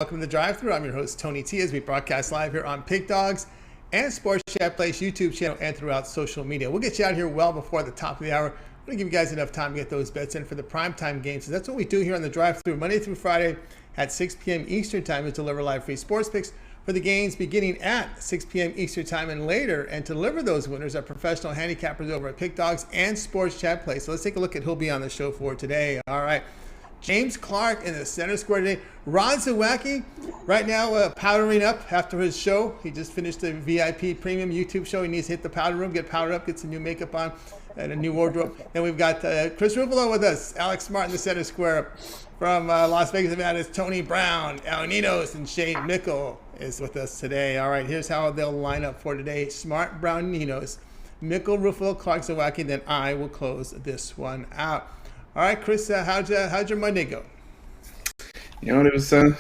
Welcome to the Drive-Thru. I'm your host, Tony T, as we broadcast live here on Pig Dogs and Sports Chat Place YouTube channel and throughout social media. We'll get you out here well before the top of the hour. We're going to give you guys enough time to get those bets in for the primetime games. So that's what we do here on the Drive-Thru, Monday through Friday at 6 p.m. Eastern Time. We deliver live free sports picks for the games beginning at 6 p.m. Eastern Time and later. And to deliver those winners are professional handicappers over at Pig Dogs and Sports Chat Place. So let's take a look at who'll be on the show for today. All right. James Clark in the center square today. Ron Zawacky right now powdering up after his show. He just finished the VIP premium YouTube show. He needs to hit the powder room, get powdered up, get some new makeup on, and a new wardrobe. And we've got Chris Ruffolo with us. Alex Smart in the center square. From Las Vegas, Nevada, is Tony Brown. Ninos and Shane Mickle is with us today. All right, here's how they'll line up for today. Smart, Brown, Ninos, Mickle, Ruffolo, Clark, Zawacky. Then I will close this one out. All right, Chris, how'd your Monday go? You know, it was some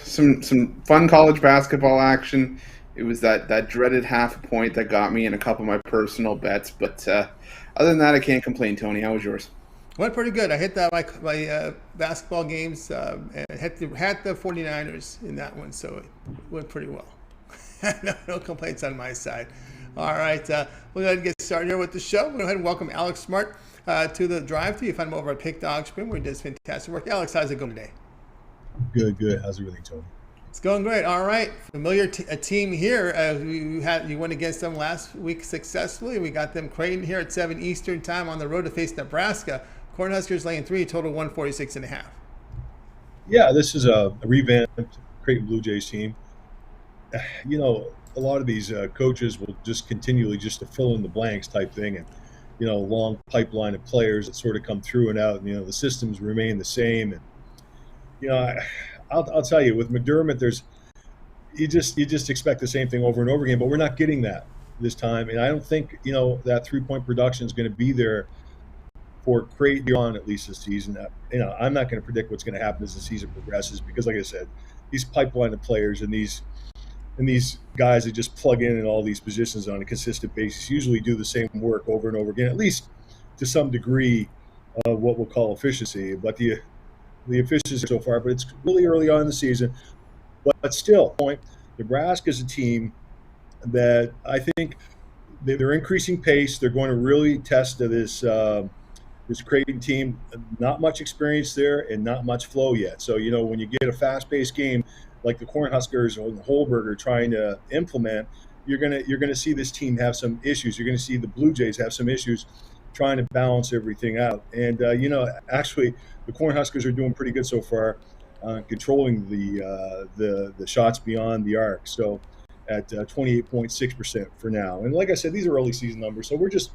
fun college basketball action. It was that dreaded half a point that got me in a couple of my personal bets. But other than that, I can't complain, Tony. How was yours? Went pretty good. I hit my basketball games and had the 49ers in that one, so it went pretty well. No complaints on my side. All right, we'll go ahead and get started here with the show. We'll go ahead and welcome Alex Smart to the Drive-Thru. You find him over at Pig Dogs, where he does fantastic work. Alex, how's it going today? Good. How's everything, Tony? It's going great. All right, familiar team here. You went against them last week successfully. We got them Creighton here at 7 Eastern Time on the road to face Nebraska. Cornhuskers laying 3, total 146.5. Yeah, this is a revamped Creighton Blue Jays team. You know, a lot of these coaches will just continually just to fill in the blanks type thing, and long pipeline of players that sort of come through and out. And, the systems remain the same. And I'll tell you, with McDermott, you just expect the same thing over and over again. But we're not getting that this time, and I don't think that 3-point production is going to be there for Creighton on at least this season. I'm not going to predict what's going to happen as the season progresses because, like I said, these pipeline of players and these guys that just plug in all these positions on a consistent basis usually do the same work over and over again, at least to some degree of what we'll call efficiency. But the efficiency so far, but it's really early on in the season. But still, Nebraska is a team that I think they're increasing pace. They're going to really test this Creighton team. Not much experience there and not much flow yet. So, when you get a fast-paced game like the Cornhuskers or the Holberg are trying to implement, you're gonna see this team have some issues. You're gonna see the Blue Jays have some issues trying to balance everything out. And actually, the Cornhuskers are doing pretty good so far, controlling the shots beyond the arc. So at 28.6% for now. And like I said, these are early season numbers, so we're just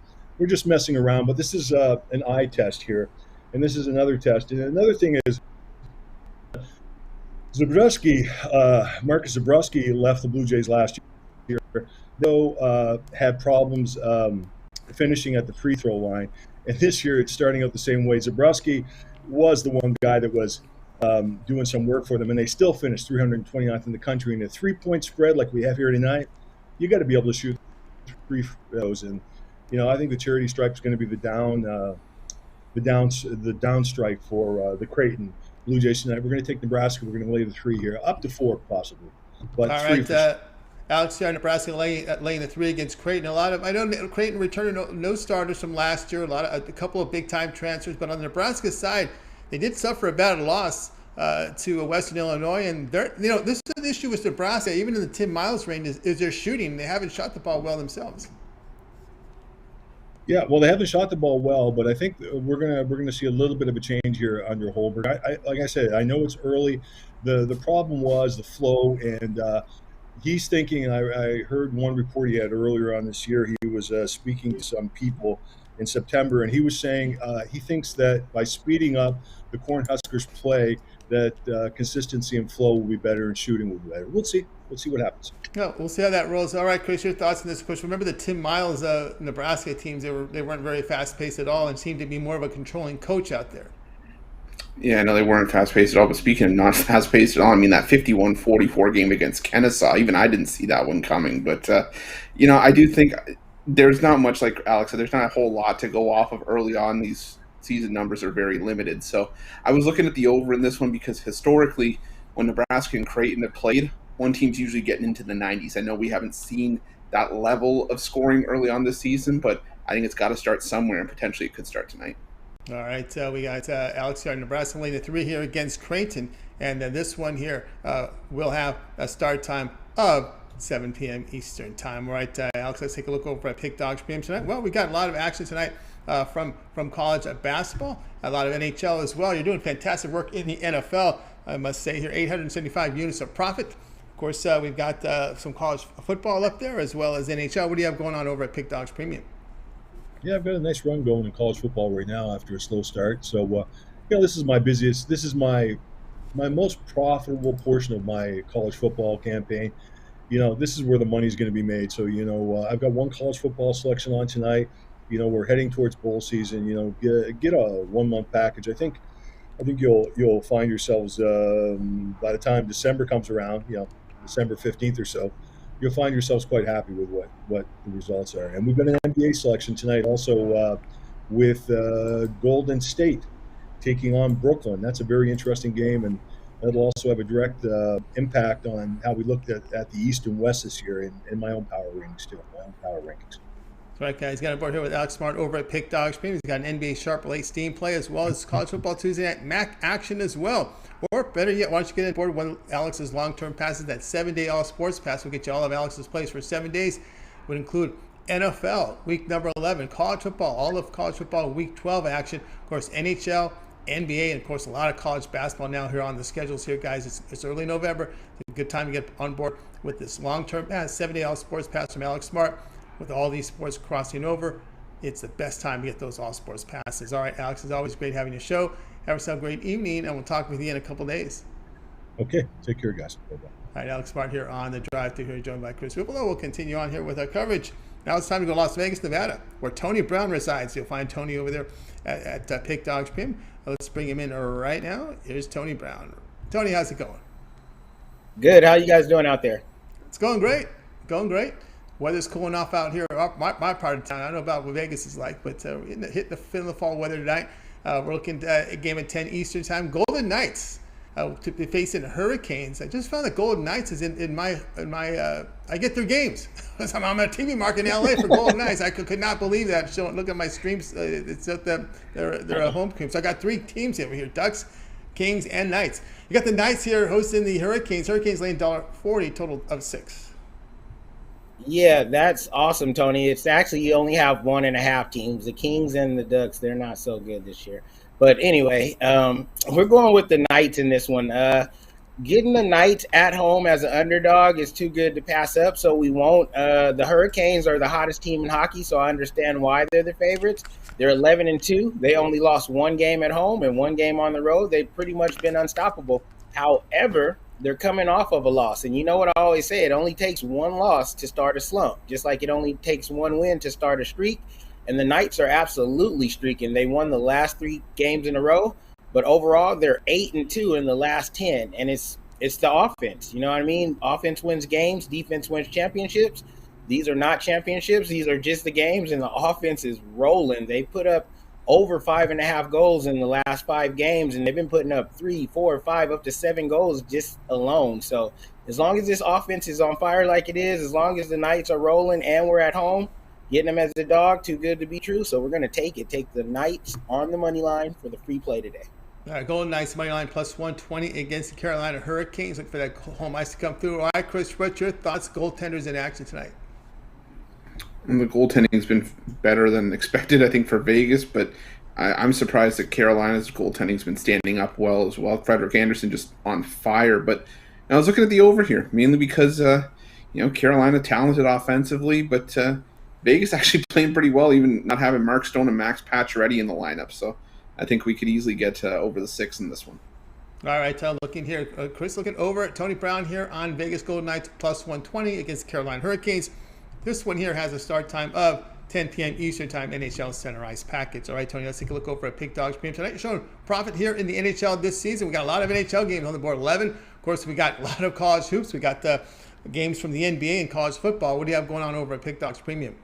messing around. But this is an eye test here, and this is another test. And another thing is, Marcus Zabrowski left the Blue Jays last year, though had problems finishing at the free throw line. And this year it's starting out the same way. Zabrowski was the one guy that was doing some work for them, and they still finished 329th in the country. In a 3-point spread like we have here tonight, you got to be able to shoot 3 throws. And I think the charity stripe is going to be the down strike for the Creighton Blue Jays tonight. We're going to take Nebraska. We're going to lay the 3 here, up to 4 possibly. But all right, Alex, Nebraska laying the 3 against Creighton. I know Creighton returned no starters from last year. A couple of big time transfers, but on the Nebraska side, they did suffer a bad loss to Western Illinois. And this is an issue with Nebraska, even in the Tim Miles range, is their shooting. They haven't shot the ball well themselves. Yeah, well, they haven't shot the ball well, but I think we're gonna see a little bit of a change here under Holberg. Like I said, I know it's early. The problem was the flow, and he's thinking. And I heard one report he had earlier on this year. He was speaking to some people in September, and he was saying he thinks that by speeding up the Cornhuskers' play, that consistency and flow will be better and shooting will be better. We'll see. We'll see what happens. No, we'll see how that rolls. All right, Chris, your thoughts on this? Of course, remember the Tim Miles Nebraska teams? They weren't very fast-paced at all and seemed to be more of a controlling coach out there. Yeah, no, they weren't fast-paced at all. But speaking of not fast-paced at all, I mean, that 51-44 game against Kennesaw, even I didn't see that one coming. But, I do think there's not much, like Alex said, there's not a whole lot to go off of early on. These season numbers are very limited. So I was looking at the over in this one because historically when Nebraska and Creighton have played, one team's usually getting into the 90s. I know we haven't seen that level of scoring early on this season, but I think it's got to start somewhere, and potentially it could start tonight. All right, we got Alex here, Nebraska leading the 3 here against Creighton, and this one here will have a start time of 7 p.m. Eastern time. All right, Alex, let's take a look over at Pick Dogs PM tonight. Well, we got a lot of action tonight from college basketball, a lot of NHL as well. You're doing fantastic work in the NFL, I must say here, 875 units of profit. Of course, we've got some college football up there as well as NHL. What do you have going on over at Pick Dogs Premium? Yeah, I've got a nice run going in college football right now after a slow start. So, this is my busiest. This is my most profitable portion of my college football campaign. This is where the money's going to be made. So, I've got one college football selection on tonight. We're heading towards bowl season. Get a 1-month package. I think you'll find yourselves by the time December comes around, December 15th or so, you'll find yourselves quite happy with what the results are. And we've got an NBA selection tonight also with Golden State taking on Brooklyn. That's a very interesting game, and that'll also have a direct impact on how we looked at the East and West this year in my own power rankings too. That's right, guys. Got on board here with Alex Smart over at Pick Dogs Premium. He's got an NBA Sharp late Steam play as well as college football Tuesday night MAC action as well. Or better yet, why don't you get on board with one of Alex's long-term passes, that 7-day all sports pass. We'll get you all of Alex's plays for 7 days. Would include NFL, week number 11, college football, all of college football, week 12 action. Of course, NHL, NBA, and of course, a lot of college basketball now here on the schedules here, guys. It's early November. It's a good time to get on board with this long-term pass, 7-day all sports pass from Alex Smart. With all these sports crossing over, it's the best time to get those all sports passes. All right, Alex, it's always great having your show. Have yourself a great evening, and we'll talk with you in a couple days. Okay, take care, guys. Bye-bye. All right, Alex Smart here on the drive to here, joined by Chris Ruffolo. We'll continue on here with our coverage. Now it's time to go to Las Vegas, Nevada, where Tony Brown resides. You'll find Tony over there at Pick Dogs Pim. Let's bring him in right now. Here's Tony Brown. Tony, how's it going? Good. How you guys doing out there? It's going great. Going great. Weather's cooling off out here, my part of town. I don't know about what Vegas is like, but hitting the fall weather tonight. We're looking at a game at 10 Eastern time. Golden Knights to be facing Hurricanes. I just found that Golden Knights is in my I get their games. I'm on a TV market in LA for Golden Knights. I could not believe that. Look at my streams. It's at their home team. So I got 3 teams over here: Ducks, Kings, and Knights. You got the Knights here hosting the Hurricanes. Hurricanes laying $1.40, total of 6. Yeah, that's awesome, Tony. It's actually you only have 1.5 teams. The Kings and the Ducks, they're not so good this year. But anyway, we're going with the Knights in this one. Getting the Knights at home as an underdog is too good to pass up, so we won't. The Hurricanes are the hottest team in hockey, so I understand why they're the favorites. They're 11-2. They only lost 1 game at home and 1 game on the road. They've pretty much been unstoppable. However, they're coming off of a loss. And you know what I always say, it only takes 1 loss to start a slump, just like it only takes 1 win to start a streak. And the Knights are absolutely streaking. They won the last 3 games in a row, but overall they're 8-2 in the last 10. And it's the offense. You know what I mean? Offense wins games, defense wins championships. These are not championships. These are just the games, and the offense is rolling. They put up over 5.5 goals in the last 5 games, and they've been putting up 3, 4, 5, up to 7 goals just alone. So as long as this offense is on fire like it is, as long as the Knights are rolling and we're at home, getting them as a dog, too good to be true. So we're going to take it. Take the Knights on the money line for the free play today. All right, Golden Knights money line plus 120 against the Carolina Hurricanes. Look for that home ice to come through. All right, Chris, what's your thoughts? Goaltenders in action tonight. And the goaltending's been better than expected, I think, for Vegas, but I'm surprised that Carolina's goaltending's been standing up well as well. Frederik Andersen just on fire, but I was looking at the over here, mainly because Carolina talented offensively, but Vegas actually playing pretty well, even not having Mark Stone and Max Pacioretty in the lineup. So I think we could easily get over the 6 in this one. All right, looking here, Chris, looking over at Tony Brown here on Vegas Golden Knights plus 120 against Carolina Hurricanes. This one here has a start time of 10 p.m. Eastern Time, NHL Center Ice package. All right, Tony, let's take a look over at Pick Dogs Premium tonight. You're showing profit here in the NHL this season. We got a lot of NHL games on the board, 11. Of course, we got a lot of college hoops. We got the games from the NBA and college football. What do you have going on over at Pick Dogs Premium?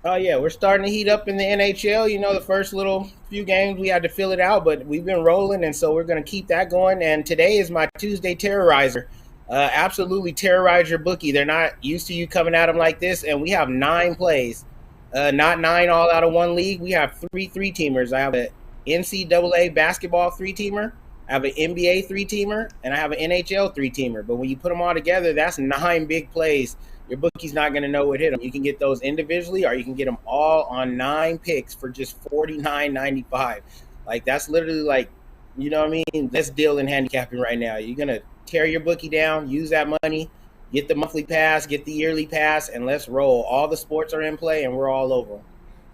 Oh yeah, we're starting to heat up in the NHL. You know, the first little few games we had to fill it out, but we've been rolling, and so we're going to keep that going. And today is my Tuesday terrorizer. Absolutely terrorize your bookie. They're not used to you coming at them like this, and we have 9 plays, not 9 all out of one league. We have 3 3-teamers. I have an NCAA basketball 3-teamer. I have an NBA 3-teamer, and I have an NHL 3-teamer. But when you put them all together, that's 9 big plays. Your bookie's not going to know what hit them. You can get those individually, or you can get them all on 9 picks for just $49.95. Like, that's literally like, you know what I mean? Let's deal in handicapping right now. You're going to tear your bookie down, use that money, get the monthly pass, get the yearly pass, and let's roll. All the sports are in play, and we're all over.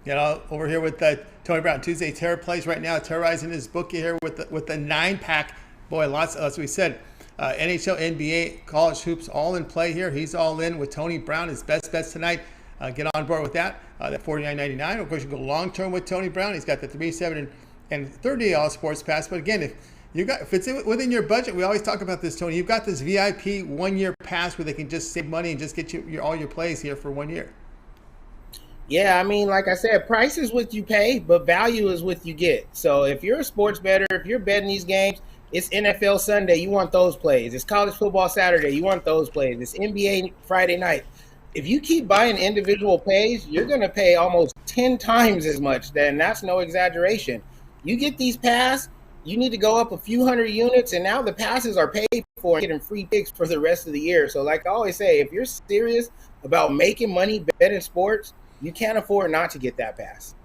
You know, over here with Tony Brown, Tuesday Terror plays right now, terrorizing his bookie here with the 9-pack. Boy, lots, as we said, NHL, NBA, college hoops, all in play here. He's all in with Tony Brown, his best bets tonight. Get on board with that. That $49.99. Of course, you go long term with Tony Brown. He's got the 3, 7, and 30 all sports pass. But again, if it's within your budget, we always talk about this, Tony. You've got this VIP 1-year pass where they can just save money and just get you all your plays here for 1 year. Yeah, I mean, like I said, price is what you pay, but value is what you get. So if you're a sports bettor, if you're betting these games, it's NFL Sunday, you want those plays. It's college football Saturday, you want those plays. It's NBA Friday night. If you keep buying individual plays, you're going to pay almost 10 times as much. Then that's no exaggeration. You get these passes, you need to go up a few hundred units, and now the passes are paid for and getting free picks for the rest of the year. So like I always say, if you're serious about making money betting sports, you can't afford not to get that pass.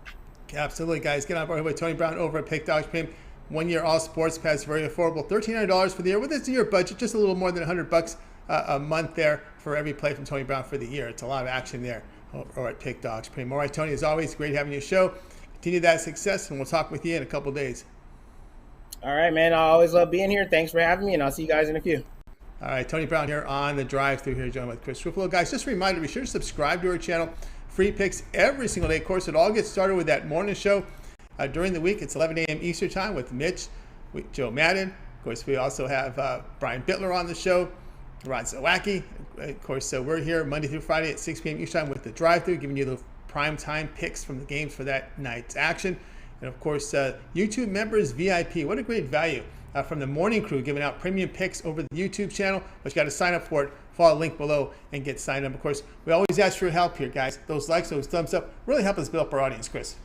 Absolutely, guys. Get on board with Tony Brown over at Pick Dogs Premium. 1-year all sports pass, very affordable. $1,300 for the year. With this in your budget, just a little more than $100 a month there for every play from Tony Brown for the year. It's a lot of action there over at Pick Dogs Premium. All right, Tony, as always, great having you show. Continue that success, and we'll talk with you in a couple days. All right, man. I always love being here. Thanks for having me, and I'll see you guys in a few. All right, Tony Brown here on the drive-thru here, joined with Chris Ruffolo. Guys, just a reminder, be sure to subscribe to our channel. Free picks every single day. Of course, it all gets started with that morning show. During the week, it's 11 a.m. Eastern time with Mitch, with Joe Madden. Of course, we also have Brian Bittler on the show, Ron Zawacky. Of course, so we're here Monday through Friday at 6 p.m. Eastern time with the drive-thru, giving you the prime time picks from the games for that night's action. And of course, YouTube members VIP. What a great value from the morning crew, giving out premium picks over the YouTube channel. But you got to sign up for it. Follow the link below and get signed up. Of course, we always ask for your help here, guys. Those likes, those thumbs up really help us build up our audience, Chris.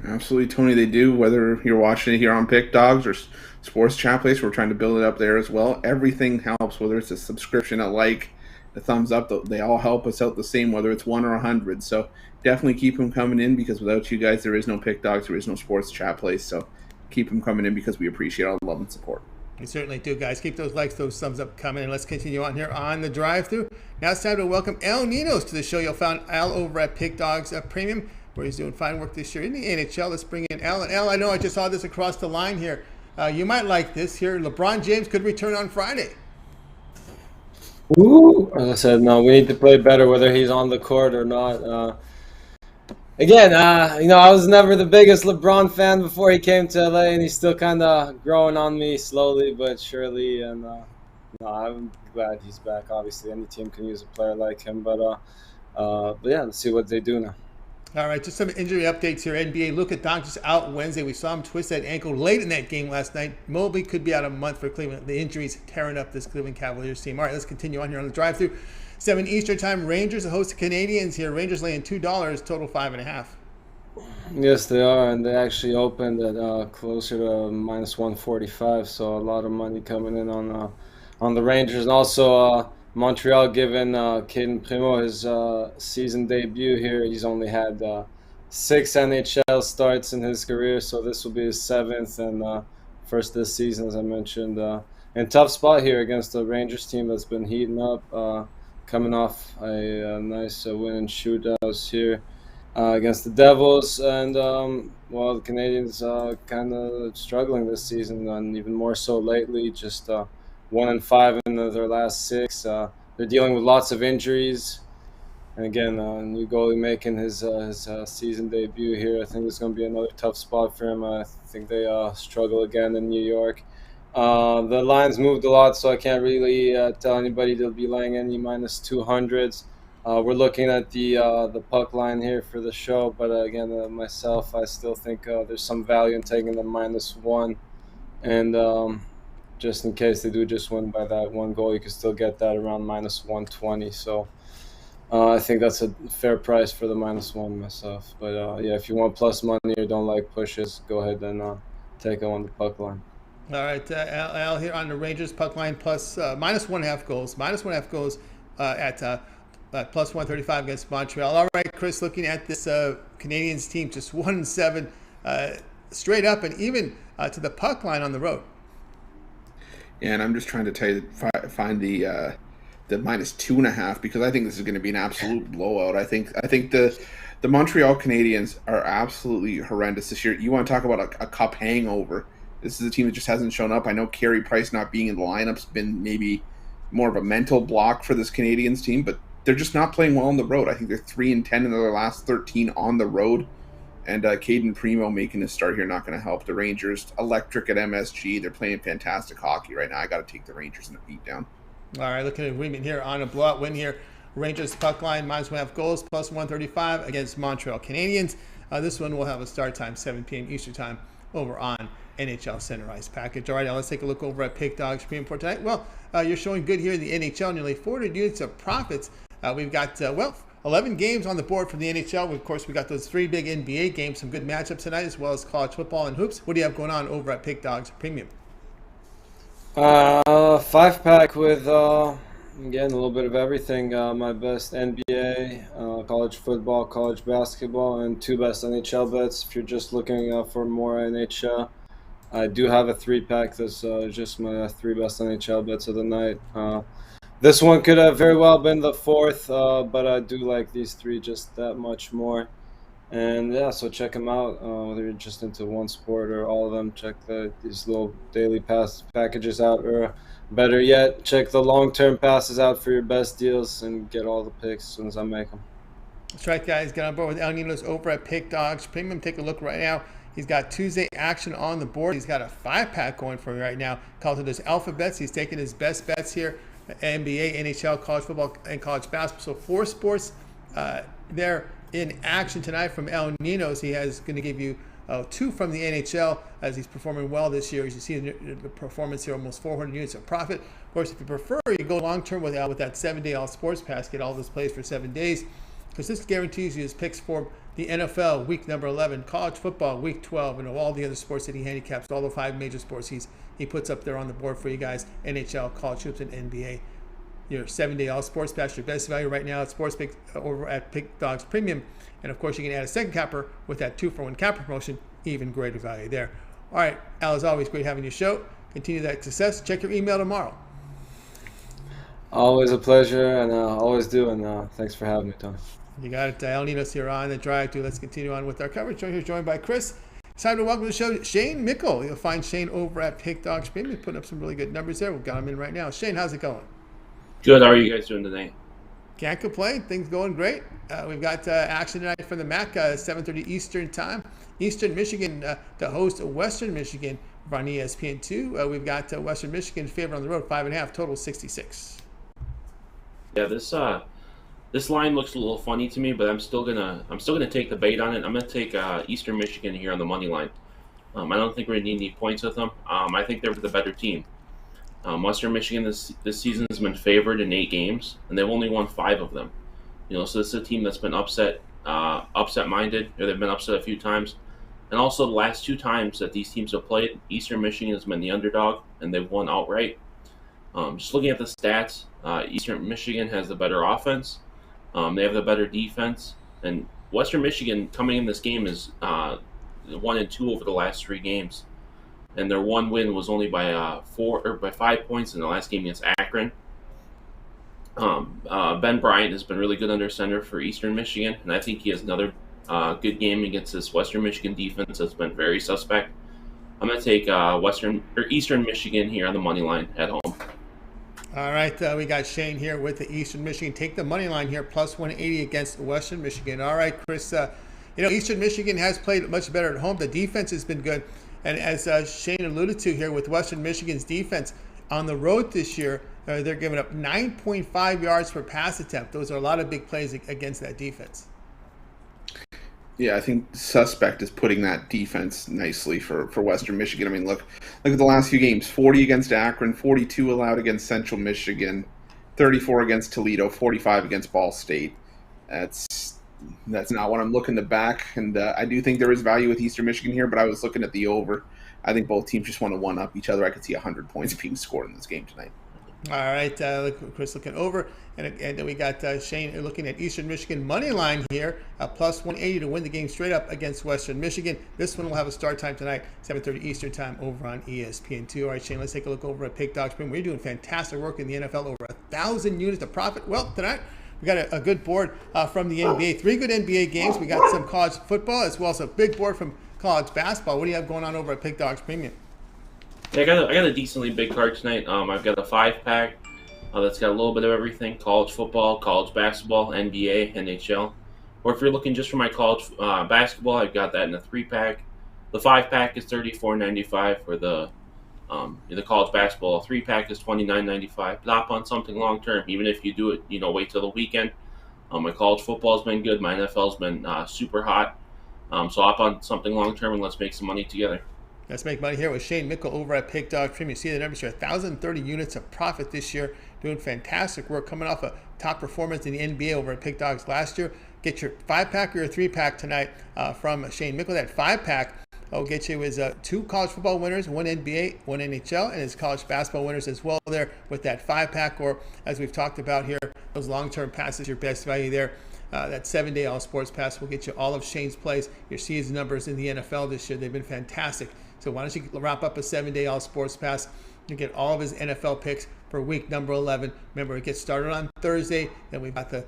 Absolutely, Tony, they do. Whether you're watching it here on Pick Dogs or Sports Chat Place, we're trying to build it up there as well. Everything helps, whether it's a subscription, a like, a thumbs up. They all help us out the same, whether it's 1 or 100. So definitely keep them coming in, because without you guys, there is no Pick Dogs, there is no Sports Chat Place. So keep them coming in, because we appreciate all the love and support. We certainly do, guys. Keep those likes, those thumbs up coming, and let's continue on here on the drive-thru. Now it's time to welcome Ninos to the show. You'll find Al over at Pick Dogs Premium, where he's doing fine work this year in the NHL. Let's bring in Al. And Al, I know I just saw this across the line here. You might like this here. LeBron James could return on Friday. Ooh. As I said, no, we need to play better whether he's on the court or not. Again, I was never the biggest LeBron fan before he came to LA, and he's still kind of growing on me slowly but surely. And I'm glad he's back. Obviously, any team can use a player like him. But yeah, let's see what they do now. All right, just some injury updates here. NBA, Luka Doncic out Wednesday. We saw him twist that ankle late in that game last night. Mobley could be out a month for Cleveland. The injuries tearing up this Cleveland Cavaliers team. All right, let's continue on here on the drive-thru. 7 Eastern time, Rangers host the Canadians here. Rangers laying $2, total 5.5. Yes, they are, and they actually opened at closer to minus 145, so a lot of money coming in on the Rangers. And also Montreal giving Creighton Primo his season debut here. He's only had 6 NHL starts in his career, so this will be his 7th and first this season, as I mentioned. In tough spot here against the Rangers team that's been heating up. Coming off a nice win in shootouts here against the Devils, and the Canadians kind of struggling this season, and even more so lately. Just 1-5 in their last 6. They're dealing with lots of injuries, and again, new goalie making his season debut here. I think it's going to be another tough spot for him. I think they struggle again in New York. The lines moved a lot, so I can't really tell anybody they'll be laying any minus 200s. We're looking at the puck line here for the show, but again, myself, I still think there's some value in taking the -1, and just in case they do just win by that one goal, you can still get that around -120. So I think that's a fair price for the -1 myself. But yeah, if you want plus money or don't like pushes, go ahead and take it on the puck line. All right, Al here on the Rangers puck line plus -1.5 goals. -1.5 goals at plus 135 against Montreal. All right, Chris, looking at this Canadiens team, just 1-7 straight up and even to the puck line on the road. Yeah, and I'm just trying to find the -2.5 because I think this is going to be an absolute blowout. I think the Montreal Canadiens are absolutely horrendous this year. You want to talk about a cup hangover? This is a team that just hasn't shown up. I know Carey Price not being in the lineup's been maybe more of a mental block for this Canadiens team, but they're just not playing well on the road. I think they're 3-10 in their last 13 on the road. And Caden Primo making a start here not going to help. The Rangers electric at MSG. They're playing fantastic hockey right now. I got to take the Rangers in a beatdown. All right, looking at agreement here on a blowout win here. Rangers puck line -1.5 goals plus 135 against Montreal Canadiens. This one will have a start time 7 p.m. Eastern time over on NHL Center Ice Package. All right, now let's take a look over at Pick Dogs Premium for tonight. Well, you're showing good here in the NHL, nearly 400 units of profits. We've got 11 games on the board from the NHL. Of course, we got those 3 big NBA games, some good matchups tonight, as well as college football and hoops. What do you have going on over at Pick Dogs Premium? 5-pack with again a little bit of everything. My best NBA, college football, college basketball, and 2 best NHL bets. If you're just looking for more NHL, I do have a 3-pack. That's just my 3 best NHL bets of the night. This one could have very well been the 4th, but I do like these 3 just that much more. And yeah, so check them out. Whether you're just into one sport or all of them, check these little daily pass packages out. Or better yet, check the long-term passes out for your best deals and get all the picks as soon as I make them. That's right, guys. Get on board with Ninos over at Pick Dogs Premium. Take a look right now. He's got Tuesday action on the board. He's got a 5-pack going for you right now. Calls it his Alpha Bets. He's taking his best bets here. NBA, NHL, college football, and college basketball. So 4 sports there in action tonight from El Ninos. He has going to give you 2 from the NHL as he's performing well this year. As you see the performance here, almost 400 units of profit. Of course, if you prefer, you go long-term with that 7-day all sports pass. Get all those plays for 7 days because this guarantees you his picks for the NFL week number 11, college football week 12, and all the other sports that he handicaps, all the 5 major sports he puts up there on the board for you guys. NHL, college hoops, and NBA. Your 7-day all sports pass, your best value right now at Sports Pick over at Pick Dogs Premium. And of course, you can add a second capper with that 2-for-1 capper promotion, even greater value there. All right, Al, as always, great having you show. Continue that success. Check your email tomorrow. Always a pleasure, and always do. And thanks for having me, Tony. You got it. El Ninos here on the drive to. Let's continue on with our coverage. Here's joined by Chris. It's time to welcome to the show Shane Mickle. You'll find Shane over at Pick Dogs Premium. Putting up some really good numbers there. We've got him in right now. Shane, how's it going? Good. How are you guys doing today? Can't complain. Things going great. We've got action tonight from the MAC, 7:30 Eastern time. Eastern Michigan to host Western Michigan on ESPN2. We've got Western Michigan favored on the road, 5.5, total 66. Yeah, this line looks a little funny to me, but I'm still gonna take the bait on it. I'm gonna take Eastern Michigan here on the money line. I don't think we're gonna need any points with them. I think they're the better team. Western Michigan this season has been favored in 8 games, and they've only won 5 of them. So this is a team that's been upset-minded, or they've been upset a few times. And also the last 2 times that these teams have played, Eastern Michigan has been the underdog, and they've won outright. Just looking at the stats, Eastern Michigan has the better offense. They have the better defense, and Western Michigan coming in this game is 1-2 over the last 3 games. And their one win was only by 5 points in the last game against Akron. Ben Bryant has been really good under center for Eastern Michigan, and I think he has another good game against this Western Michigan defense that's been very suspect. I'm going to take Eastern Michigan here on the money line at home. All right, we got Shane here with the Eastern Michigan. Take the money line here, plus 180 against Western Michigan. All right, Chris, Eastern Michigan has played much better at home. The defense has been good. And as Shane alluded to here with Western Michigan's defense on the road this year, They're giving up 9.5 yards per pass attempt. Those are a lot of big plays against that defense. Yeah, I think Suspect is putting that defense nicely for Western Michigan. I mean, look at the last few games. 40 against Akron, 42 allowed against Central Michigan, 34 against Toledo, 45 against Ball State. That's not what I'm looking to back. And I do think there is value with Eastern Michigan here, but I was looking at the over. I think both teams just want to one-up each other. I could see 100 points being scored in this game tonight. All right, Chris looking over, and then we got Shane looking at Eastern Michigan money line here, plus 180 to win the game straight up against Western Michigan. This one will have a start time tonight, 7:30 Eastern time over on ESPN2. All right, Shane, let's take a look over at Pick Dogs Premium. We're doing fantastic work in the NFL, over 1,000 units of profit. Well, tonight we got a good board from the NBA. 3 good NBA games. We got some college football as well as a big board from college basketball. What do you have going on over at Pick Dogs Premium? Yeah, I got a decently big card tonight. I've got a 5-pack that's got a little bit of everything: college football, college basketball, NBA, NHL. Or if you're looking just for my college basketball, I've got that in a 3-pack. The 5-pack is $34.95 for the college basketball. A 3-pack is $29.95. Hop on something long term, even if you do it, wait till the weekend. My college football's been good. My NFL's been super hot. So hop on something long term and let's make some money together. Let's make money here with Shane Mickle over at Pick Dog Premium. You see the numbers here, 1,030 units of profit this year. Doing fantastic work, coming off a top performance in the NBA over at Pick Dogs last year. Get your 5-pack or your 3-pack tonight from Shane Mickle. That 5-pack will get you his 2 college football winners, 1 NBA, 1 NHL, and his college basketball winners as well there with that 5-pack, or as we've talked about here, those long-term passes, your best value there. That 7-day all sports pass will get you all of Shane's plays, your season numbers in the NFL this year. They've been fantastic. So why don't you wrap up a 7-day all sports pass? You get all of his NFL picks for week number 11. Remember, it gets started on Thursday, then we've got the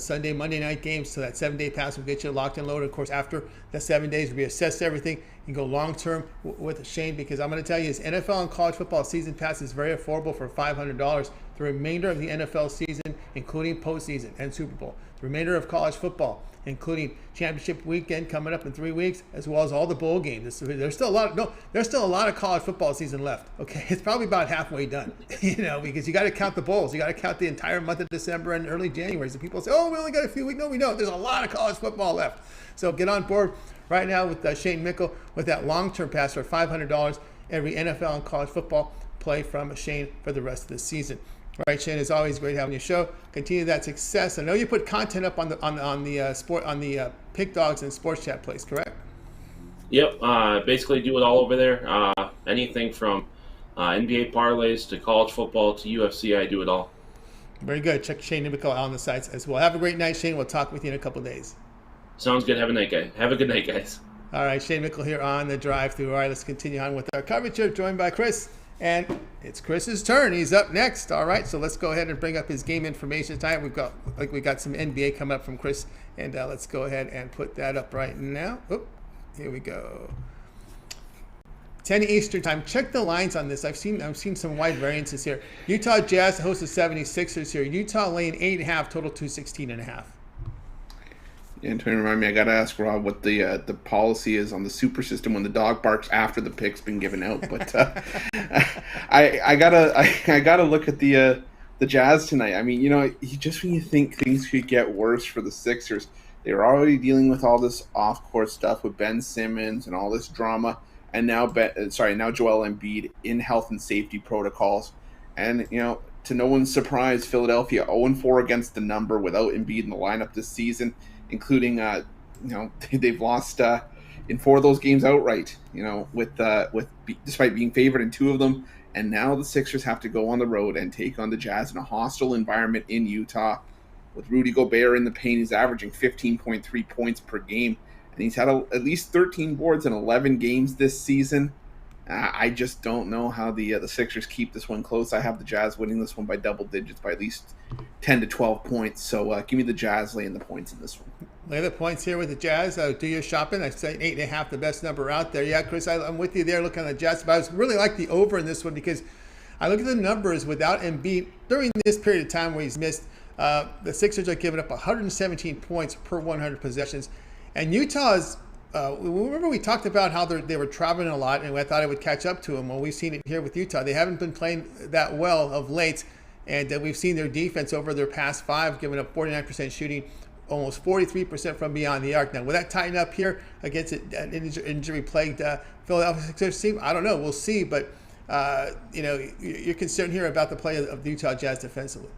Sunday, Monday night games. So that 7-day pass will get you locked and loaded. Of course, after the 7 days, we assess everything. You can go long-term with Shane, because I'm going to tell you, his NFL and college football season pass is very affordable for $500. The remainder of the NFL season, including postseason and Super Bowl. The remainder of college football, including championship weekend coming up in 3 weeks, as well as all the bowl games. There's still a lot of college football season left. Okay, it's probably about halfway done. Because you got to count the bowls. You got to count the entire month of December and early January. So people say, "Oh, we only got a few weeks." No, we don't. There's a lot of college football left. So get on board right now with Shane Mickle with that long-term pass for $500. Every NFL and college football play from Shane for the rest of the season. All right, Shane, it's always great having your show. Continue that success. I know you put content up on the Pick Dogs and Sports Chat place, correct? Yep. Basically do it all over there. Anything from NBA parlays to college football to UFC, I do it all. Very good. Check Shane Mickle out on the sites as well. Have a great night, Shane. We'll talk with you in a couple of days. Sounds good. Have a good night, guys. All right, Shane Mickle here on the drive-through. All right, let's continue on with our coverage here, joined by Chris. And it's Chris's turn. He's up next. All right, so let's go ahead and bring up his game information tonight. We got some NBA coming up from Chris, and let's go ahead and put that up right now. Oop, here we go. 10 Eastern time. Check the lines on this. I've seen some wide variances here. Utah Jazz host the 76ers here. Utah laying 8.5, total 216.5. And to remind me, I got to ask Rob what the policy is on the super system when the dog barks after the pick's been given out. But I gotta look at the Jazz tonight. I mean, just when you think things could get worse for the Sixers, they were already dealing with all this off-court stuff with Ben Simmons and all this drama, and now Joel Embiid in health and safety protocols, and to no one's surprise, Philadelphia 0-4 against the number without Embiid in the lineup this season. Including, they've lost in 4 of those games outright. Despite being favored in 2 of them, and now the Sixers have to go on the road and take on the Jazz in a hostile environment in Utah. With Rudy Gobert in the paint, he's averaging 15.3 points per game, and he's had at least 13 boards in 11 games this season. I just don't know how the Sixers keep this one close. I have the Jazz winning this one by double digits, by at least 10 to 12 points. So give me the Jazz laying the points in this one. Lay the points here with the Jazz. Do your shopping. I say 8.5, the best number out there. Yeah, Chris, I'm with you there looking at the Jazz. But I really like the over in this one because I look at the numbers without Embiid during this period of time where he's missed. The Sixers are giving up 117 points per 100 possessions. And Utah's remember we talked about how they were traveling a lot, and I thought it would catch up to them. Well, we've seen it here with Utah. They haven't been playing that well of late. And we've seen their defense over their past 5, giving up 49% shooting, almost 43% from beyond the arc. Now, will that tighten up here against an injury-plagued Philadelphia Sixers team? I don't know. We'll see. But, you're concerned here about the play of the Utah Jazz defensively.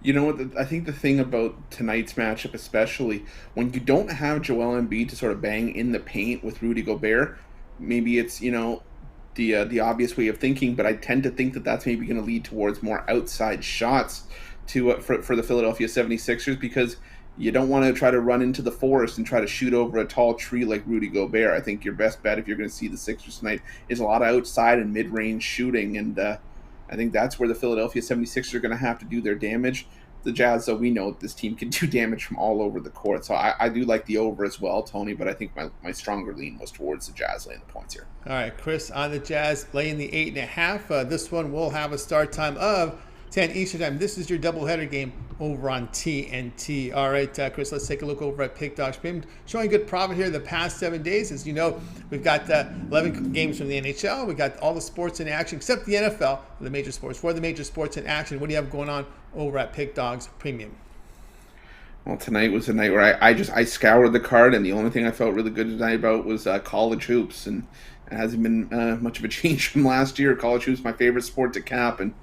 You know what? I think the thing about tonight's matchup, especially when you don't have Joel Embiid to sort of bang in the paint with Rudy Gobert, maybe it's, the obvious way of thinking, but I tend to think that that's maybe going to lead towards more outside shots for the Philadelphia 76ers, because you don't want to try to run into the forest and try to shoot over a tall tree like Rudy Gobert. I think your best bet if you're going to see the Sixers tonight is a lot of outside and mid-range shooting, and I think that's where the Philadelphia 76ers are going to have to do their damage. The Jazz, though, we know this team can do damage from all over the court. So I do like the over as well, Tony, but I think my stronger lean was towards the Jazz laying the points here. All right, Chris on the Jazz laying the 8.5. This one will have a start time of 10 Eastern time. This is your doubleheader game over on TNT. All right, Chris, let's take a look over at Pick Dogs Premium. Showing good profit here the past 7 days. As you know, we've got 11 games from the NHL. We got all the sports in action except the NFL, the major sports. For the major sports in action, what do you have going on over at Pick Dogs Premium? Well, tonight was a night where I scoured the card, and the only thing I felt really good tonight about was college hoops, and it hasn't been much of a change from last year. College hoops, my favorite sport to cap, and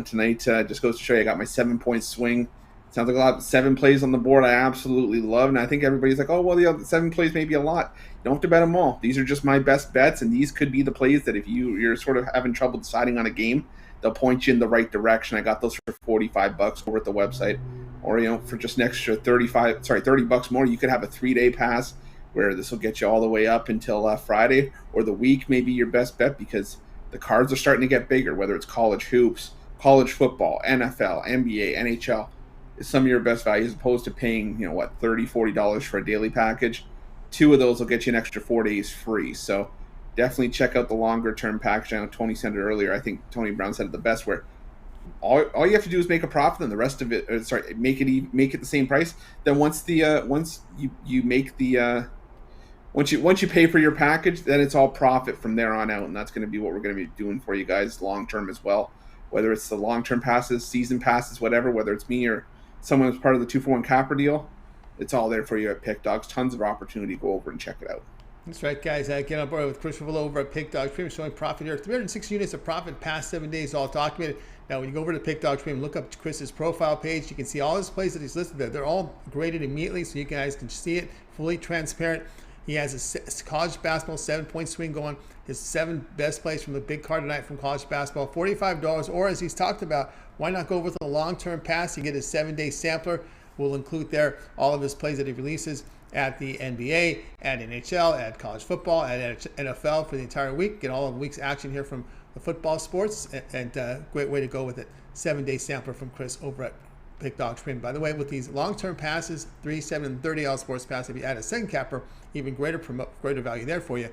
tonight just goes to show you I got my 7-point swing. Sounds like a lot. 7 plays on the board I absolutely love, and I think everybody's like, oh, well, the other 7 plays may be a lot. You don't have to bet them all. These are just my best bets, and these could be the plays that if you're sort of having trouble deciding on a game, they'll point you in the right direction. I got those for $45 over at the website. Or, for just an extra $30 more, you could have a 3-day pass where this will get you all the way up until Friday, or the week may be your best bet because the cards are starting to get bigger, whether it's college hoops, college football, NFL, NBA, NHL. Is some of your best value as opposed to paying, $30, $40 for a daily package. 2 of those will get you an extra 4 days free. So definitely check out the longer term package. I know Tony said it earlier. I think Tony Brown said it the best, where all you have to do is make a profit, and the rest of it, make it the same price. Then once you pay for your package, then it's all profit from there on out, and that's going to be what we're going to be doing for you guys long term as well. Whether it's the long term passes, season passes, whatever, whether it's me or someone who's part of the 2-for-1 capper deal, it's all there for you at Pick Dogs. Tons of opportunity. Go over and check it out. That's right, guys. Get on board with Chris Ruffolo over at Pick Dogs Premium, showing profit here. 306 units of profit past 7 days, all documented. Now, when you go over to Pick Dogs Premium, look up Chris's profile page. You can see all his plays that he's listed there. They're all graded immediately, so you guys can see it, fully transparent. He has a college basketball 7-point swing going. His 7 best plays from the big card tonight from college basketball, $45. Or as he's talked about, why not go with a long-term pass? You get his 7-day sampler. We'll include there all of his plays that he releases at the NBA, at NHL, at college football, at NFL for the entire week. Get all of the week's action here from the football sports, and great way to go with it. 7-day sampler from Chris over at Pick Dogs Premium. By the way, with these long-term passes, 3, 7, and 30 sports pass, if you add a second capper, even greater value there for you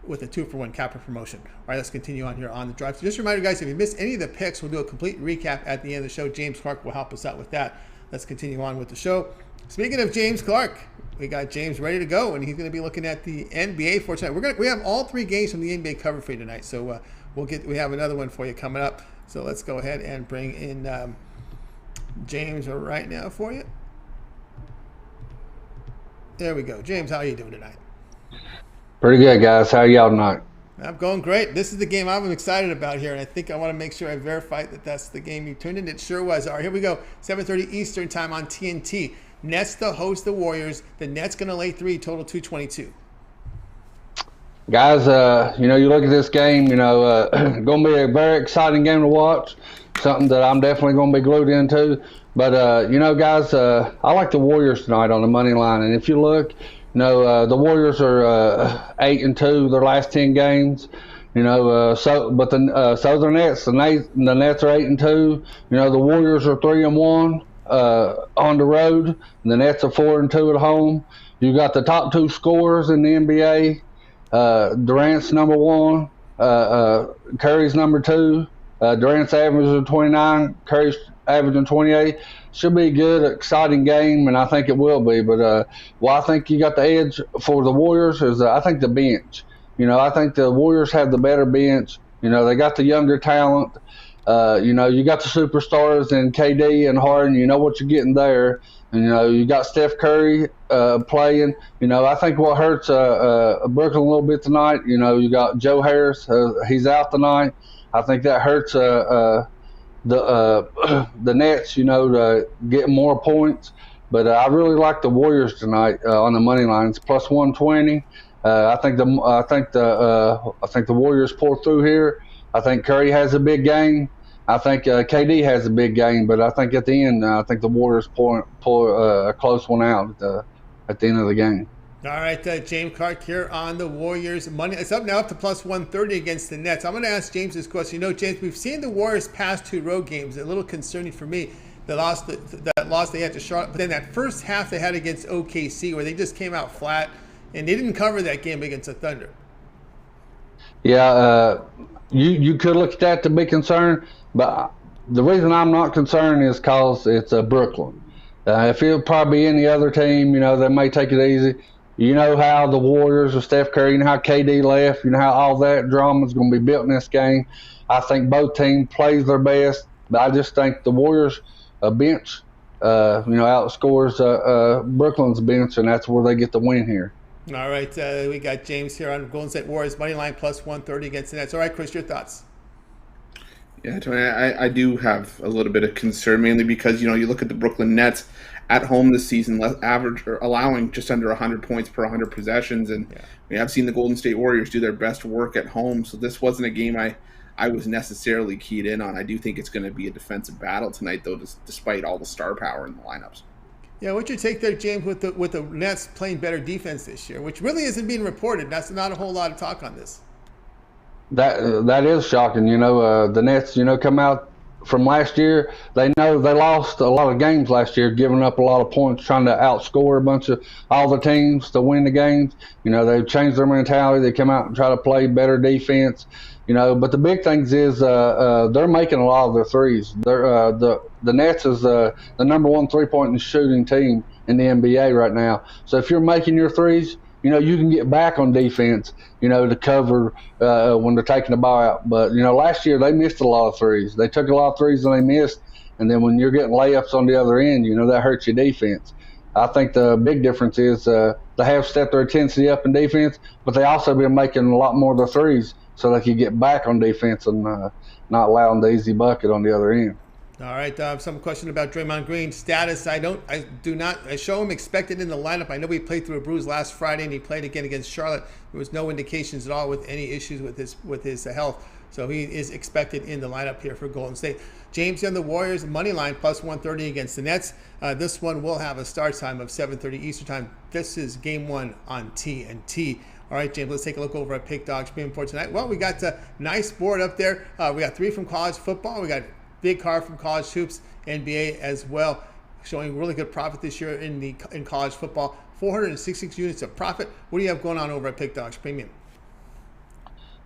with a 2-for-1 capper promotion. All right, let's continue on here on the drive. So just a reminder, guys, if you missed any of the picks, we'll do a complete recap at the end of the show. James Clark will help us out with that. Let's continue on with the show. Speaking of James Clark, we got James ready to go, and he's going to be looking at the NBA for tonight. We have all 3 games from the NBA covered for you tonight, so we have another one for you coming up. So let's go ahead and bring in James right now for you. There we go. James, how are you doing tonight? Pretty good, guys. How are y'all tonight? I'm going great. This is the game I'm excited about here, and I think I want to make sure I verify that that's the game you tuned in. It sure was. All right, here we go. 7:30 Eastern time on TNT. Nets to host the Warriors. The Nets going to lay 3, total 222. Guys, you look at this game, going to be a very exciting game to watch, something that I'm definitely going to be glued into. But, guys, I like the Warriors tonight on the money line. And if you look, the Warriors are 8-2 their last 10 games. So the Nets. The Nets are 8-2. The Warriors are 3-1 on the road. And the Nets are 4-2 at home. You got the top 2 scorers in the NBA. Durant's number 1. Curry's number 2. Durant's averaging 29. Curry's averaging 28. Should be a good, exciting game, and I think it will be. But I think you got the edge for the Warriors is I think the bench. I think the Warriors have the better bench. They got the younger talent. You know, you got the superstars in KD and Harden. You know what you're getting there. And, you know, you got Steph Curry playing. You know, I think what hurts Brooklyn a little bit tonight, you know, you got Joe Harris. He's out tonight. I think that hurts the Nets, you know, to get more points. But I really like the Warriors tonight on the money lines, plus 120. I think the Warriors pull through here. I think Curry has a big game. I think KD has a big game, but I think at the end, I think the Warriors pull a close one out at the end of the game. All right, James Clark here on the Warriors money. It's up now up to plus 130 against the Nets. I'm going to ask James this question. You know, James, we've seen the Warriors past 2 road games. A little concerning for me. That loss they had to Charlotte, but then that first half they had against OKC where they just came out flat, and they didn't cover that game against the Thunder. Yeah, you could look at that to be concerned, but the reason I'm not concerned is because it's Brooklyn. If it would probably be any other team, you know, they may take it easy. You know how the Warriors with Steph Curry, you know how KD left, you know how all that drama is going to be built in this game. I think both teams plays their best, but I just think the Warriors bench, outscores Brooklyn's bench, and that's where they get the win here. All right, we got James here on Golden State Warriors money line plus 130 against the Nets. All right, Chris, your thoughts? Yeah, Tony, I do have a little bit of concern, mainly because, you know, you look at the Brooklyn Nets at home this season, allowing just under 100 points per 100 possessions, and we have seen the Golden State Warriors do their best work at home, so this wasn't a game I was necessarily keyed in on. I do think it's going to be a defensive battle tonight, though, despite all the star power in the lineups. Yeah, what's your take there, James, with the Nets playing better defense this year, which really isn't being reported? That's not a whole lot of talk on this. That is shocking. You know, the Nets, you know, come out from last year. They know they lost a lot of games last year, giving up a lot of points, trying to outscore a bunch of all the teams to win the games. You know, they've changed their mentality. They come out and try to play better defense. You know, but the big things is they're making a lot of their threes. They're the Nets is the number 1 3-point shooting team in the NBA right now. So if you're making your threes, you know, you can get back on defense, you know, to cover when they're taking the ball out. But, you know, last year they missed a lot of threes. They took a lot of threes and they missed. And then when you're getting layups on the other end, you know, that hurts your defense. I think the big difference is they have stepped their intensity up in defense, but they also been making a lot more of their threes so they can get back on defense and not allowing the easy bucket on the other end. All right, some question about Draymond Green's status. I do not show him expected in the lineup. I know he played through a bruise last Friday and he played again against Charlotte. There was no indications at all with any issues with his health. So he is expected in the lineup here for Golden State. James on the Warriors money line plus 130 against the Nets. This one will have a start time of 7:30 Eastern time. This is game 1 on TNT. All right, James, let's take a look over at Pick Dogs Premium for tonight. Well, we got a nice board up there. We got 3 from college football. We got big card from college hoops, NBA as well, showing really good profit this year in college football. 466 units of profit. What do you have going on over at Pick Dogs Premium?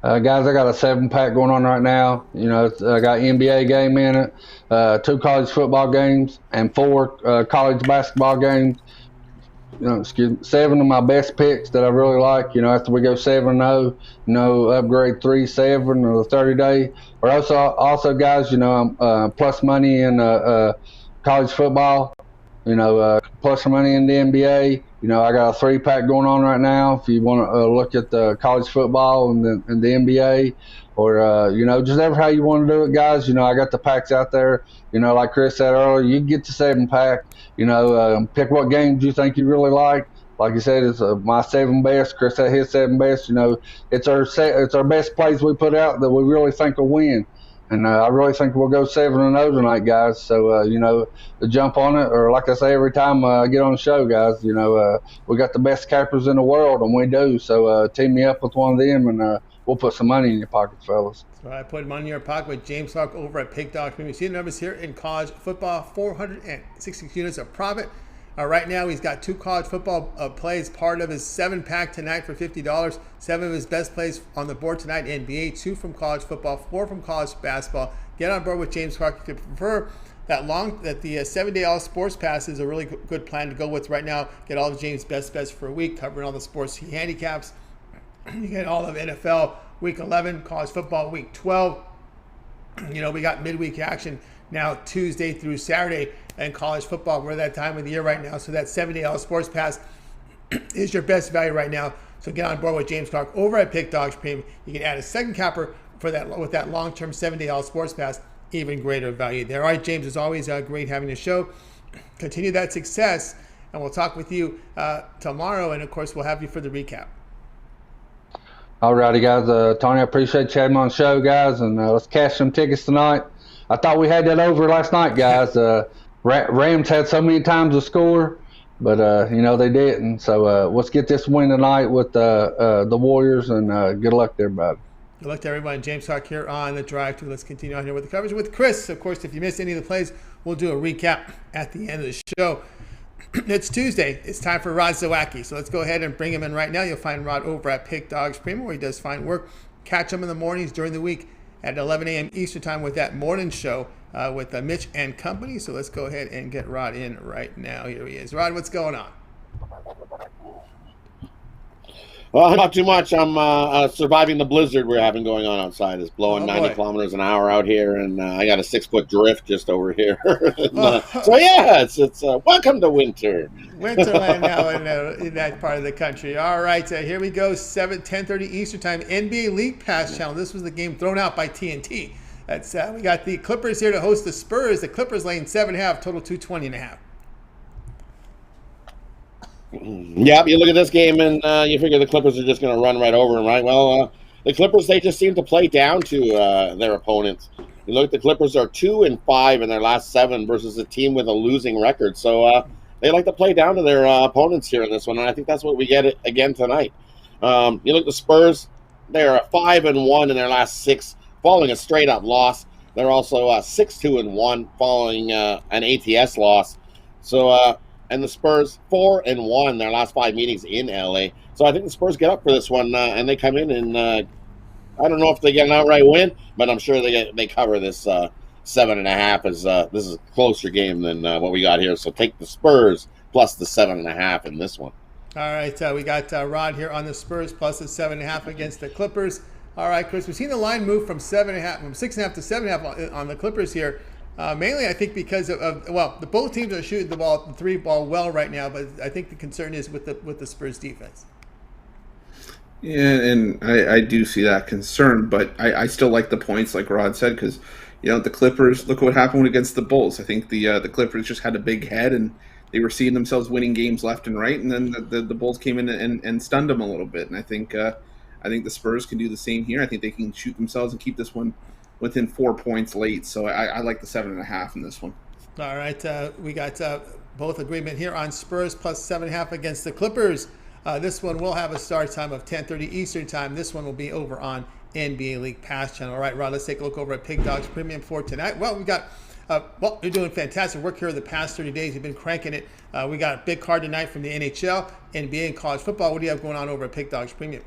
Guys, I got a 7-pack going on right now. You know, I got NBA game in it, 2 college football games, and 4 college basketball games. You know, 7 of my best picks that I really like. You know, after we go 7-0, you know, upgrade 3-7 or the 30-day. Or also, guys, you know, plus money in college football. You know, plus money in the NBA. You know, I got a 3-pack going on right now. If you want to look at the college football and the NBA, or you know, just ever how you want to do it, guys. You know, I got the packs out there. You know, like Chris said earlier, you get the 7-pack. You know, pick what games you think you really like. Like you said, it's my 7 best. Chris said his 7 best. You know, it's our best plays we put out that we really think will win. And I really think we'll go 7-0 tonight, guys. So, you know, to jump on it, or like I say every time I get on the show, guys, you know, we got the best cappers in the world, and we do. So team me up with one of them, and we'll put some money in your pocket, fellas. So I put money in your pocket with James Clark over at Pick Dogs. You see the numbers here in college football, 466 units of profit. Right now, he's got 2 college football plays, part of his 7-pack tonight for $50. 7 of his best plays on the board tonight, NBA, 2 from college football, 4 from college basketball. Get on board with James Clark. If you prefer the 7-day all sports pass is a really good plan to go with right now. Get all of James' best bets for a week, covering all the sports he handicaps. You get all of NFL Week 11, college football Week 12, We got midweek action now Tuesday through Saturday in college football. We're at that time of the year right now, so that 7-day all sports pass is your best value right now. So get on board with James Clark over at Pick Dogs Premium. You can add a second capper for that with that long-term 7-day all sports pass, even greater value there. All right, James, as always, great having the show. Continue that success, and we'll talk with you tomorrow, and of course, we'll have you for the recap. All righty, guys. Tony, I appreciate you having me on the show, guys, and let's cash some tickets tonight. I thought we had that over last night, guys. Rams had so many times to score, but they didn't. So let's get this win tonight with the Warriors, and good luck to everybody. Good luck to everyone. James Clark here on the Drive to. Let's continue on here with the coverage with Chris. Of course, if you missed any of the plays, we'll do a recap at the end of the show. It's Tuesday. It's time for Rod Zawacky. So let's go ahead and bring him in right now. You'll find Rod over at Pick Dogs Premium, where he does fine work. Catch him in the mornings during the week at 11 a.m. Eastern Time with that morning show with Mitch and company. So let's go ahead and get Rod in right now. Here he is. Rod, what's going on? Well, not too much. I'm surviving the blizzard we're having going on outside. It's blowing 90 kilometers an hour out here, and I got a 6-foot drift just over here. So yeah, it's welcome to winter. Winterland now in that part of the country. All right, here we go. 10:30 Eastern Time. NBA League Pass channel. This was the game thrown out by TNT. That's we got the Clippers here to host the Spurs. The Clippers laying 7.5, total 220.5. Yeah, you look at this game and you figure the Clippers are just going to run right over them, right? Well, the Clippers, they just seem to play down to their opponents. You look at the Clippers are 2-5 in their last 7 versus a team with a losing record. So they like to play down to their opponents here in this one, and I think that's what we get again tonight. You look at the Spurs, they're 5-1 in their last 6, following a straight-up loss. They're also 6-2-1 following an ATS loss. So, and the Spurs 4-1 their last 5 meetings in LA. So I think the Spurs get up for this one, and they come in and I don't know if they get an outright win, but I'm sure they cover this 7.5 as this is a closer game than what we got here. So take the Spurs plus the 7.5 in this one. All right, we got Rod here on the Spurs plus the 7.5 against the Clippers. All right, Chris, we've seen the line move from 6.5 to 7.5 on the Clippers here. Mainly, I think because of the both teams are shooting the 3 ball well right now, but I think the concern is with the Spurs defense. Yeah, and I do see that concern, but I still like the points, like Rod said, because the Clippers. Look what happened against the Bulls. I think the Clippers just had a big head, and they were seeing themselves winning games left and right, and then the Bulls came in and stunned them a little bit. And I think the Spurs can do the same here. I think they can shoot themselves and keep this one within 4 points late. So I like the 7.5 in this one. All right, we got both agreement here on Spurs plus 7.5 against the Clippers. This one will have a start time of 10:30 Eastern Time. This one will be over on NBA League Pass channel. All right, Rod, let's take a look over at Pig Dogs Premium for tonight. Well, we got you're doing fantastic work here the past 30 days. You've been cranking it. We got a big card tonight from the NHL, NBA, and college football. What do you have going on over at Pig Dogs Premium?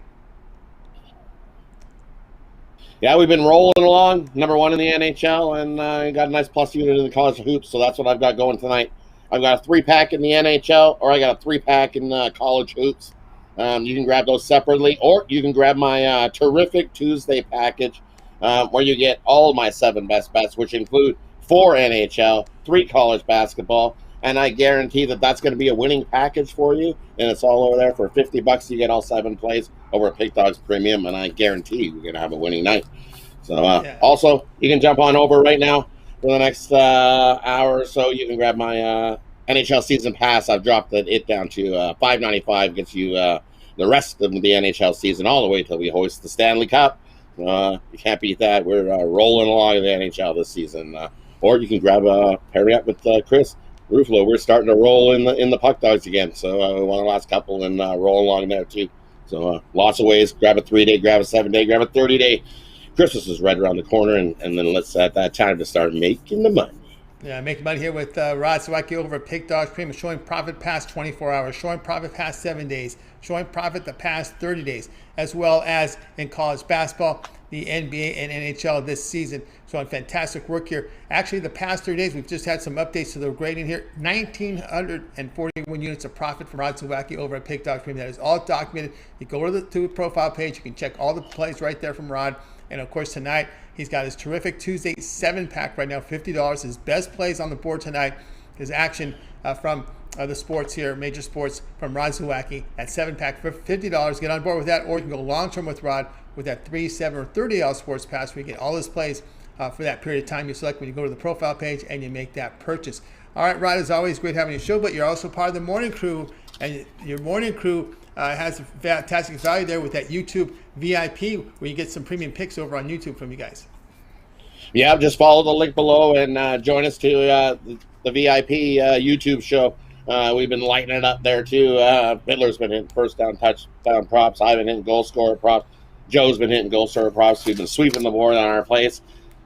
Yeah, we've been rolling along, number 1 in the NHL, and got a nice plus unit in the college hoops, so that's what I've got going tonight. I've got a 3-pack in the NHL, or I got a 3-pack in college hoops. You can grab those separately, or you can grab my terrific Tuesday package, where you get all of my 7 best bets, which include 4 NHL, 3 college basketball, and I guarantee that that's going to be a winning package for you, and it's all over there for $50. You get all 7 plays over at Pick Dogs Premium, and I guarantee you're going to have a winning night. So also, you can jump on over right now for the next hour or so. You can grab my NHL season pass. I've dropped it down to $5.95. Gets you the rest of the NHL season all the way till we hoist the Stanley Cup. You can't beat that. We're rolling along in the NHL this season. Or you can grab pair up with Chris Ruffolo. We're starting to roll in the puck dogs again. So we won the last couple and roll along there too. So lots of ways. Grab a 3-day, grab a 7-day, grab a 30-day. Christmas is right around the corner, and then let's at that time to start making the money. Yeah, making money here with Rod Zawacky over at Pick Dogs Premium, showing profit past 24 hours, showing profit past 7 days, showing profit the past 30 days, as well as in college basketball, the NBA and NHL this season. Showing fantastic work here. Actually, the past 30 days, we've just had some updates to the grading here. 1,941 units of profit from Rod Zawacky over at Pick Dogs Premium. That is all documented. You go to the profile page. You can check all the plays right there from Rod. And of course tonight he's got his terrific Tuesday 7-pack right now, $50. His best plays on the board tonight, his action from the sports here, major sports from Rod Zawacky at 7-pack for $50. Get on board with that, or you can go long-term with Rod with that 3, 7, or $30 sports pass where you get all his plays for that period of time you select when you go to the profile page and you make that purchase. All right, Rod, it's always great having you show, but you're also part of the morning crew, and your morning crew has fantastic value there with that YouTube VIP where you get some premium picks over on YouTube from you guys. Yeah, just follow the link below and join us to the VIP YouTube show. We've been lighting it up there too. Bittler's been hitting first down, touchdown props. I've been hitting goal scorer props. Joe's been hitting goal scorer props. We've been sweeping the board on our place.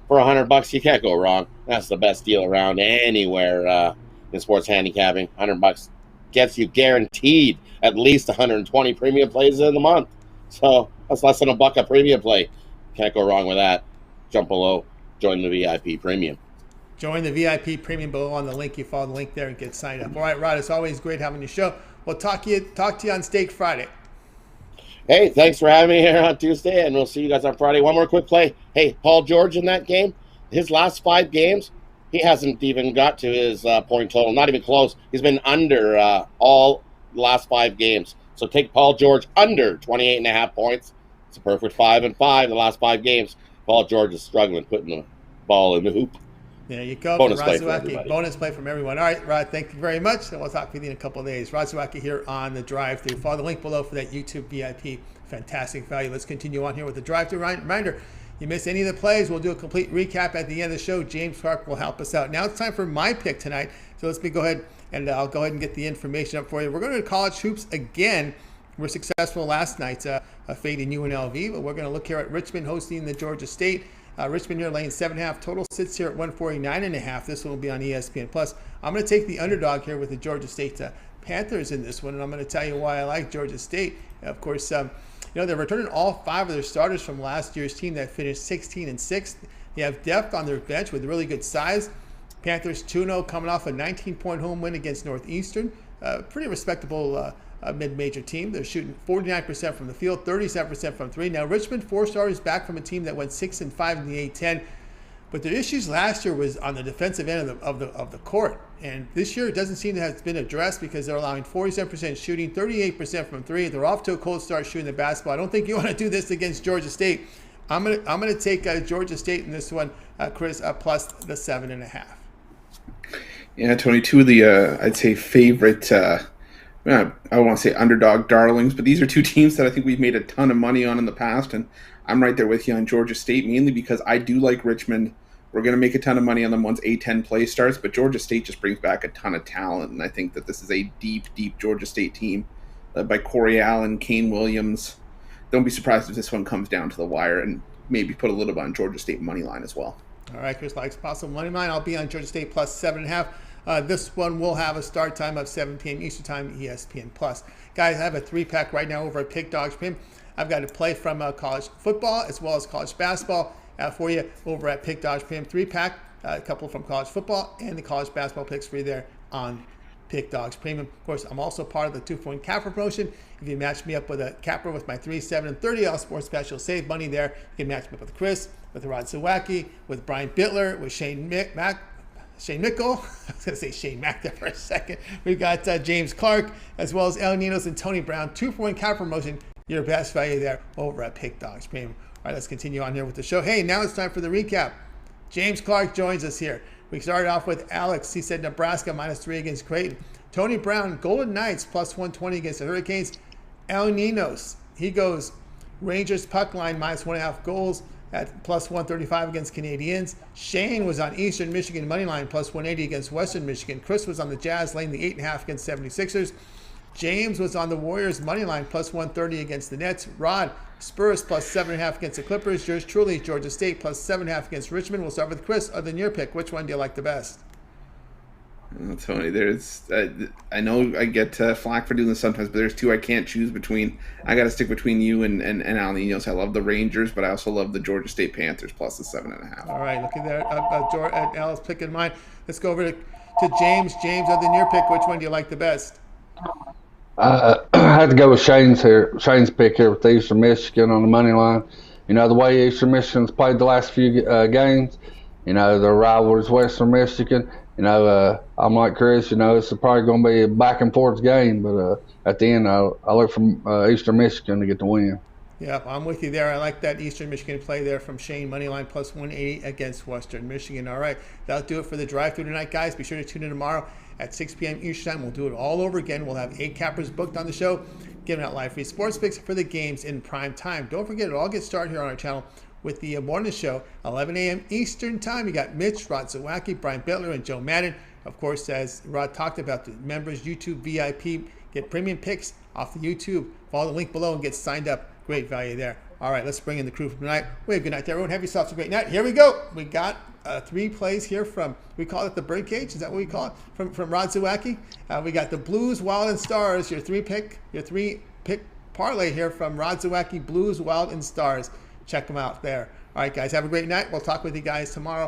For $100, you can't go wrong. That's the best deal around anywhere in sports handicapping. $100 gets you guaranteed at least 120 premium plays in the month. So that's less than $1 a premium play. Can't go wrong with that. Jump below, join the VIP premium. Join the VIP premium below on the link. You follow the link there and get signed up. All right, Rod, it's always great having you show. We'll talk to you on Steak Friday. Hey, thanks for having me here on Tuesday, and we'll see you guys on Friday. One more quick play. Hey, Paul George in that game, his last 5 games, he hasn't even got to his point total. Not even close. He's been under all the last 5 games. So take Paul George under 28.5 points. It's a perfect 5-5 the last 5 games. Paul George is struggling putting the ball in the hoop. There you go. Bonus Rod play for Zawacky. everybody. Bonus play from everyone. All right, Rod, thank you very much. And we'll talk with you in a couple of days. Rod Zawacky here on the drive-thru. Follow the link below for that YouTube VIP. Fantastic value. Let's continue on here with the drive-thru. Reminder, you miss any of the plays, we'll do a complete recap at the end of the show. James Clark will help us out. Now it's time for my pick tonight. So let's go ahead and I'll go ahead and get the information up for you. We're going to college hoops again. We're successful last night fading UNLV, but we're going to look here at Richmond hosting the Georgia State. Richmond here laying 7.5. Total sits here at 149.5. This one will be on ESPN Plus. I'm going to take the underdog here with the Georgia State Panthers in this one, and I'm going to tell you why I like Georgia State. Of course, they're returning all 5 of their starters from last year's team that finished 16-6. They have depth on their bench with really good size. Panthers 2-0 coming off a 19-point home win against Northeastern. Pretty respectable mid-major team. They're shooting 49% from the field, 37% from 3. Now Richmond, 4 starters back from a team that went 6-5 in the A-10. But their issues last year was on the defensive end of the court. And this year it doesn't seem to have been addressed because they're allowing 47% shooting, 38% from 3. They're off to a cold start shooting the basketball. I don't think you want to do this against Georgia State. I'm gonna take Georgia State in this one, Chris, plus the 7.5. Yeah, Tony, 2 of the I'd say favorite. I don't want to say underdog darlings, but these are 2 teams that I think we've made a ton of money on in the past, and I'm right there with you on Georgia State, mainly because I do like Richmond. We're going to make a ton of money on them once A-10 play starts, but Georgia State just brings back a ton of talent, and I think that this is a deep, deep Georgia State team led by Corey Allen, Kane Williams. Don't be surprised if this one comes down to the wire, and maybe put a little bit on Georgia State money line as well. All right, Chris likes possible money line. I'll be on Georgia State plus 7.5. This one will have a start time of 7 p.m. Eastern Time, ESPN Plus. Guys, I have a 3-pack right now over at Pick Dogs Pim. I've got a play from college football as well as college basketball for you over at Pick Dogs Pim. 3-pack, a couple from college football and the college basketball picks for you there on Pick Dogs Premium. Of course, I'm also part of the 2-point capper promotion. If you match me up with a capper with my 3, 7, and $30 sports pass, you'll save money there. You can match me up with Chris, with Rod Zawacky, with Brian Bittler, with Shane Mickle. I was going to say Shane Mack there for a second. We've got James Clark, as well as Ninos and Tony Brown. 2-point capper promotion. Your best value there over at Pick Dogs Premium. All right, let's continue on here with the show. Hey, now it's time for the recap. James Clark joins us here. We started off with Alex. He said Nebraska -3 against Creighton. Tony Brown, Golden Knights plus 120 against the Hurricanes. Ninos, he goes Rangers puck line -1.5 goals at plus 135 against Canadians. Shane was on Eastern Michigan money line plus 180 against Western Michigan. Chris was on the Jazz laying the 8.5 against 76ers. James was on the Warriors money line plus 130 against the Nets. Rod, Spurs plus 7.5 against the Clippers. Yours truly, Georgia State plus 7.5 against Richmond. We'll start with Chris. Other than your pick, which one do you like the best? Tony, I know I get flack for doing this sometimes, but there's 2 I can't choose between. I got to stick between you and Al Ninos. I love the Rangers, but I also love the Georgia State Panthers plus the 7.5. All right, looking there at Al's pick in mind. Let's go over to James. James, other than your pick, which one do you like the best? I had to go with Shane's pick here with Eastern Michigan on the money line. You know, the way Eastern Michigan's played the last few games, you know, their rival is Western Michigan. You know, I'm like Chris, you know, it's probably going to be a back and forth game, but at the end, I look for Eastern Michigan to get the win. Yeah, I'm with you there. I like that Eastern Michigan play there from Shane. Moneyline plus 180 against Western Michigan. All right, that'll do it for the drive-thru tonight, guys. Be sure to tune in tomorrow at 6 p.m. Eastern time. We'll do it all over again. We'll have 8 cappers booked on the show, giving out live free sports picks for the games in prime time. Don't forget, it all gets started here on our channel with the morning show, 11 a.m. Eastern time. You got Mitch, Rod Zawacky, Brian Bittler, and Joe Madden. Of course, as Rod talked about, the members YouTube VIP get premium picks off the YouTube. Follow the link below and get signed up. Great value there. All right, let's bring in the crew for tonight. Good night to everyone. Have yourselves a great night. Here we go. We got 3 plays here from, we call it the birdcage. Is that what we call it? From Rod Zawacky. We got the Blues, Wild, and Stars. Your three pick parlay here from Rod Zawacky, Blues, Wild, and Stars. Check them out there. All right, guys, have a great night. We'll talk with you guys tomorrow.